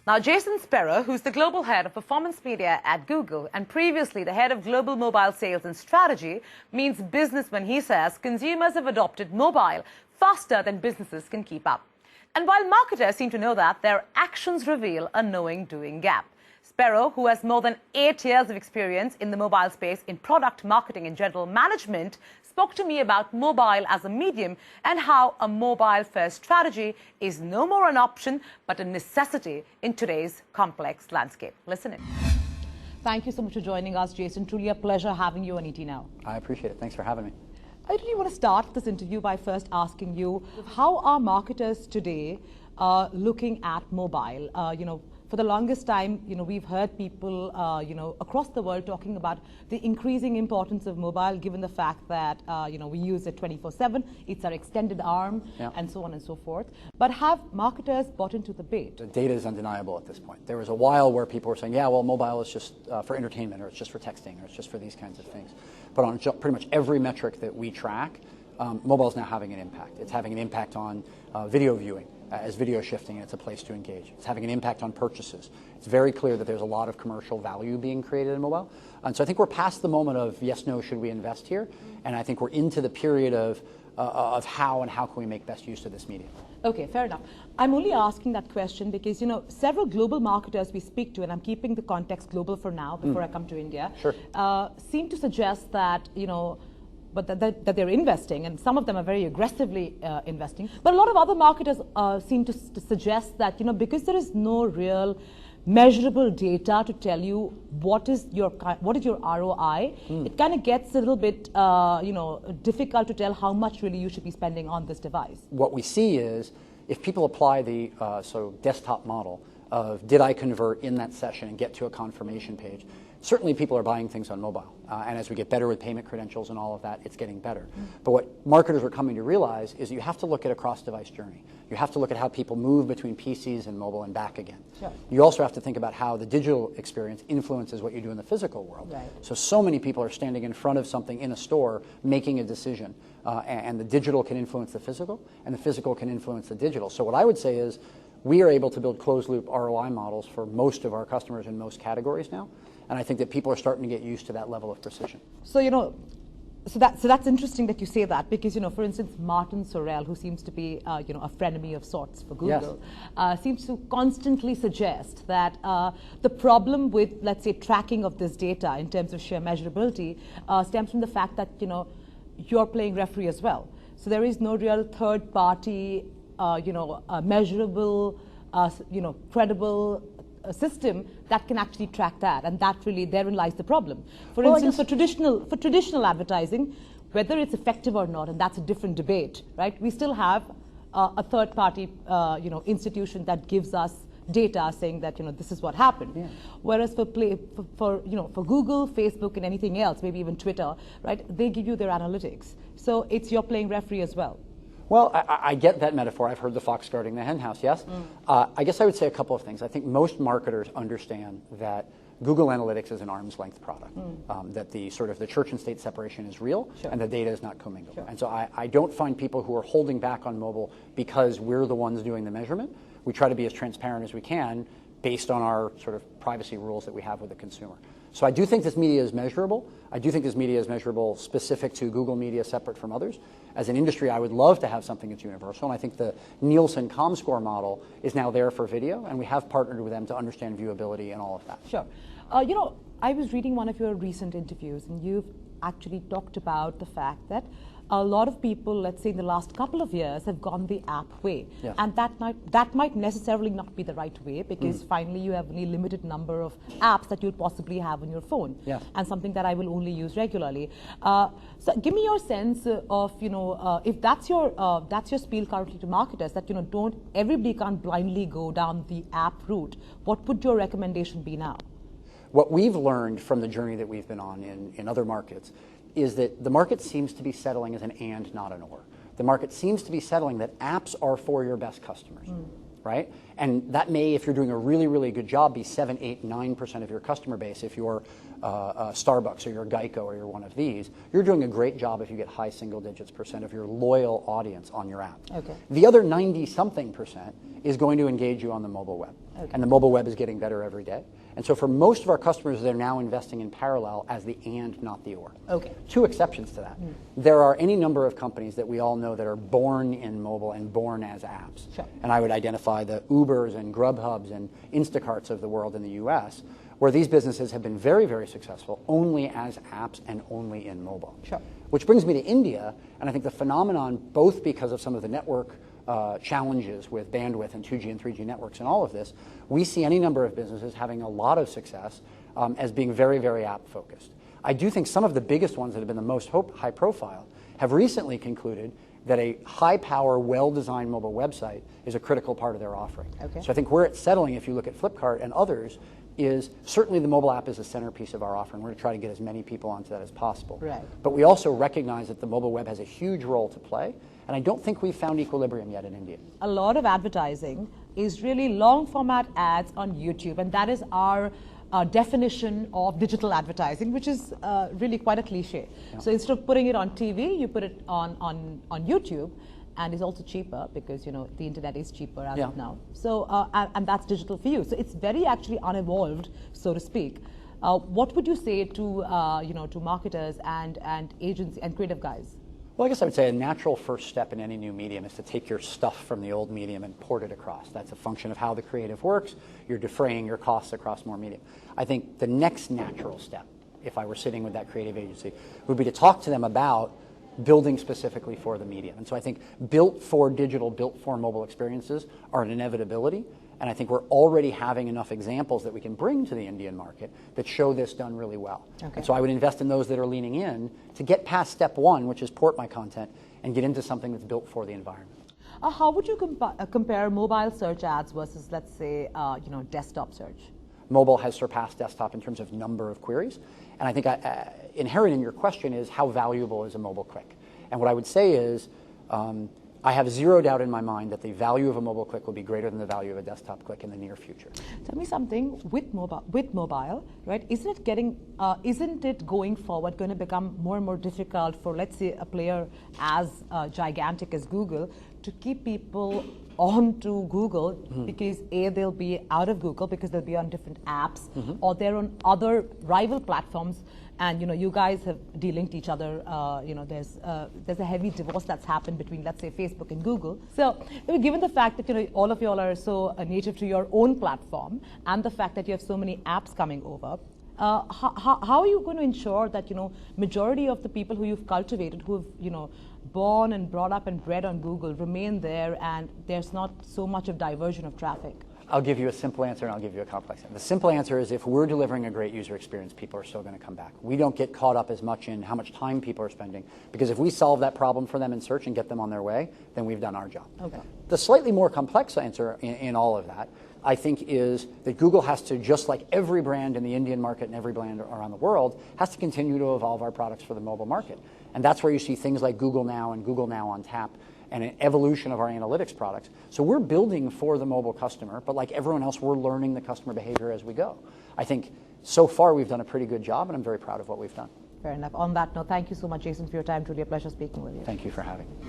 Now, Jason Spero, who's the global head of performance media at Google and previously the head of global mobile sales and strategy, means business when he says consumers have adopted mobile faster than businesses can keep up. And while marketers seem to know that, their actions reveal a knowing-doing gap. Spero, who has more than 8 years of experience in the mobile space in product marketing and general management, spoke to me about mobile as a medium and how a mobile-first strategy is no more an option but a necessity in today's complex landscape. Listen in. Thank you so much for joining us, Jason. Truly a pleasure having you on ET Now. I appreciate it. Thanks for having me. I really want to start this interview by first asking you, how are marketers today looking at mobile? For the longest time, we've heard people, across the world talking about the increasing importance of mobile, given the fact that, we use it 24/7, it's our extended arm, and so on and so forth. But have marketers bought into the bait? The data is undeniable at this point. There was a while where people were saying, yeah, well, mobile is just for entertainment, or it's just for texting, or it's just for these kinds of things. But on pretty much every metric that we track, mobile is now having an impact. It's having an impact on video viewing. As video is shifting, it's a place to engage. It's having an impact on purchases. It's very clear that there's a lot of commercial value being created in mobile. And so I think we're past the moment of yes, no, should we invest here? And I think we're into the period of how can we make best use of this medium. Okay, fair enough. I'm only asking that question because, several global marketers we speak to, and I'm keeping the context global for now before I come to India, seem to suggest that, but that they're investing, and some of them are very aggressively investing. But a lot of other marketers seem to suggest that, because there is no real measurable data to tell you what is your ROI, it kind of gets a little bit, difficult to tell how much really you should be spending on this device. What we see is if people apply the desktop model of did I convert in that session and get to a confirmation page, certainly people are buying things on mobile. And as we get better with payment credentials and all of that, it's getting better. But what marketers are coming to realize is you have to look at a cross-device journey. You have to look at how people move between PCs and mobile and back again. Sure. You also have to think about how the digital experience influences what you do in the physical world. Right. So many people are standing in front of something in a store making a decision. And the digital can influence the physical, and the physical can influence the digital. So what I would say is we are able to build closed-loop ROI models for most of our customers in most categories now. And I think that people are starting to get used to that level of precision. So, so that's interesting that you say that because, for instance, Martin Sorrell, who seems to be, a frenemy of sorts for Google, seems to constantly suggest that the problem with, let's say, tracking of this data in terms of sheer measurability stems from the fact that, you're playing referee as well. So there is no real third party, measurable, credible system that can actually track that, and that really therein lies the problem. For instance, for traditional advertising, whether it's effective or not, and that's a different debate, right? We still have a third-party, institution that gives us data saying that this is what happened. Yeah. Whereas for Google, Facebook, and anything else, maybe even Twitter, right? They give you their analytics, so it's you're playing referee as well. Well, I get that metaphor. I've heard the fox guarding the hen house, yes? I guess I would say a couple of things. I think most marketers understand that Google Analytics is an arm's length product, that the church and state separation is real, and the data is not commingled. Sure. And so I don't find people who are holding back on mobile because we're the ones doing the measurement. We try to be as transparent as we can based on our sort of privacy rules that we have with the consumer. So I do think this media is measurable. I do think this media is measurable specific to Google media separate from others. As an industry, I would love to have something that's universal, and I think the Nielsen ComScore model is now there for video, and we have partnered with them to understand viewability and all of that. Sure. I was reading one of your recent interviews, and you've actually talked about the fact that a lot of people, let's say in the last couple of years, have gone the app way. Yes. And that might necessarily not be the right way because finally you have only limited number of apps that you'll possibly have on your phone. Yes. And something that I will only use regularly. So give me your sense of, if that's your spiel currently to marketers, that, everybody can't blindly go down the app route. What would your recommendation be now? What we've learned from the journey that we've been on in other markets is that the market seems to be settling as an and, not an or. The market seems to be settling that apps are for your best customers, right? And that may, if you're doing a really, really good job, be 7, 8, 9% of your customer base if you're Starbucks or you're Geico or you're one of these, you're doing a great job if you get high single digits % of your loyal audience on your app. Okay. The other 90-something% is going to engage you on the mobile web. Okay. And the mobile web is getting better every day. And so for most of our customers, they're now investing in parallel as the and, not the or. Okay. Two exceptions to that. There are any number of companies that we all know that are born in mobile and born as apps. Sure. And I would identify the Ubers and Grubhubs and Instacarts of the world in the US, where these businesses have been very, very successful only as apps and only in mobile. Sure. Which brings me to India, and I think the phenomenon, both because of some of the network challenges with bandwidth and 2G and 3G networks and all of this, we see any number of businesses having a lot of success as being very, very app focused. I do think some of the biggest ones that have been the most high profile have recently concluded that a high power, well-designed mobile website is a critical part of their offering. Okay. So I think where it's settling, if you look at Flipkart and others, is certainly the mobile app is the centerpiece of our offering. We're going to try to get as many people onto that as possible. Right. But we also recognize that the mobile web has a huge role to play, and I don't think we've found equilibrium yet in India. A lot of advertising is really long format ads on YouTube, and that is our definition of digital advertising, which is really quite a cliche. Yeah. So instead of putting it on TV, you put it on YouTube, and it's also cheaper because the internet is cheaper as of now. So and that's digital for you. So it's very actually unevolved, so to speak. What would you say to to marketers and agents and creative guys? Well, I guess I would say a natural first step in any new medium is to take your stuff from the old medium and port it across. That's a function of how the creative works. You're defraying your costs across more medium. I think the next natural step, if I were sitting with that creative agency, would be to talk to them about building specifically for the medium. And so I think built for digital, built for mobile experiences are an inevitability. And I think we're already having enough examples that we can bring to the Indian market that show this done really well. Okay. And so I would invest in those that are leaning in to get past step one, which is port my content, and get into something that's built for the environment. How would you compare mobile search ads versus, let's say, desktop search? Mobile has surpassed desktop in terms of number of queries. And I think inherent in your question is how valuable is a mobile click? And what I would say is I have zero doubt in my mind that the value of a mobile click will be greater than the value of a desktop click in the near future. Tell me something with mobile, right? Isn't it going forward going to become more and more difficult for, let's say, a player as gigantic as Google to keep people onto Google because they'll be out of Google because they'll be on different apps or they're on other rival platforms. And you guys have delinked each other. There's a heavy divorce that's happened between, let's say, Facebook and Google. So, given the fact that all of you all are so native to your own platform, and the fact that you have so many apps coming over, how are you going to ensure that majority of the people who you've cultivated, who've born and brought up and bred on Google, remain there, and there's not so much of diversion of traffic? I'll give you a simple answer and I'll give you a complex answer. The simple answer is if we're delivering a great user experience, people are still going to come back. We don't get caught up as much in how much time people are spending, because if we solve that problem for them in search and get them on their way, then we've done our job. Okay. The slightly more complex answer in all of that, I think, is that Google has to, just like every brand in the Indian market and every brand around the world, has to continue to evolve our products for the mobile market. And that's where you see things like Google Now and Google Now on Tap and an evolution of our analytics products. So we're building for the mobile customer, but like everyone else, we're learning the customer behavior as we go. I think so far we've done a pretty good job, and I'm very proud of what we've done. Fair enough. On that note, thank you so much, Jason, for your time. Truly a pleasure speaking with you. Thank you for having me.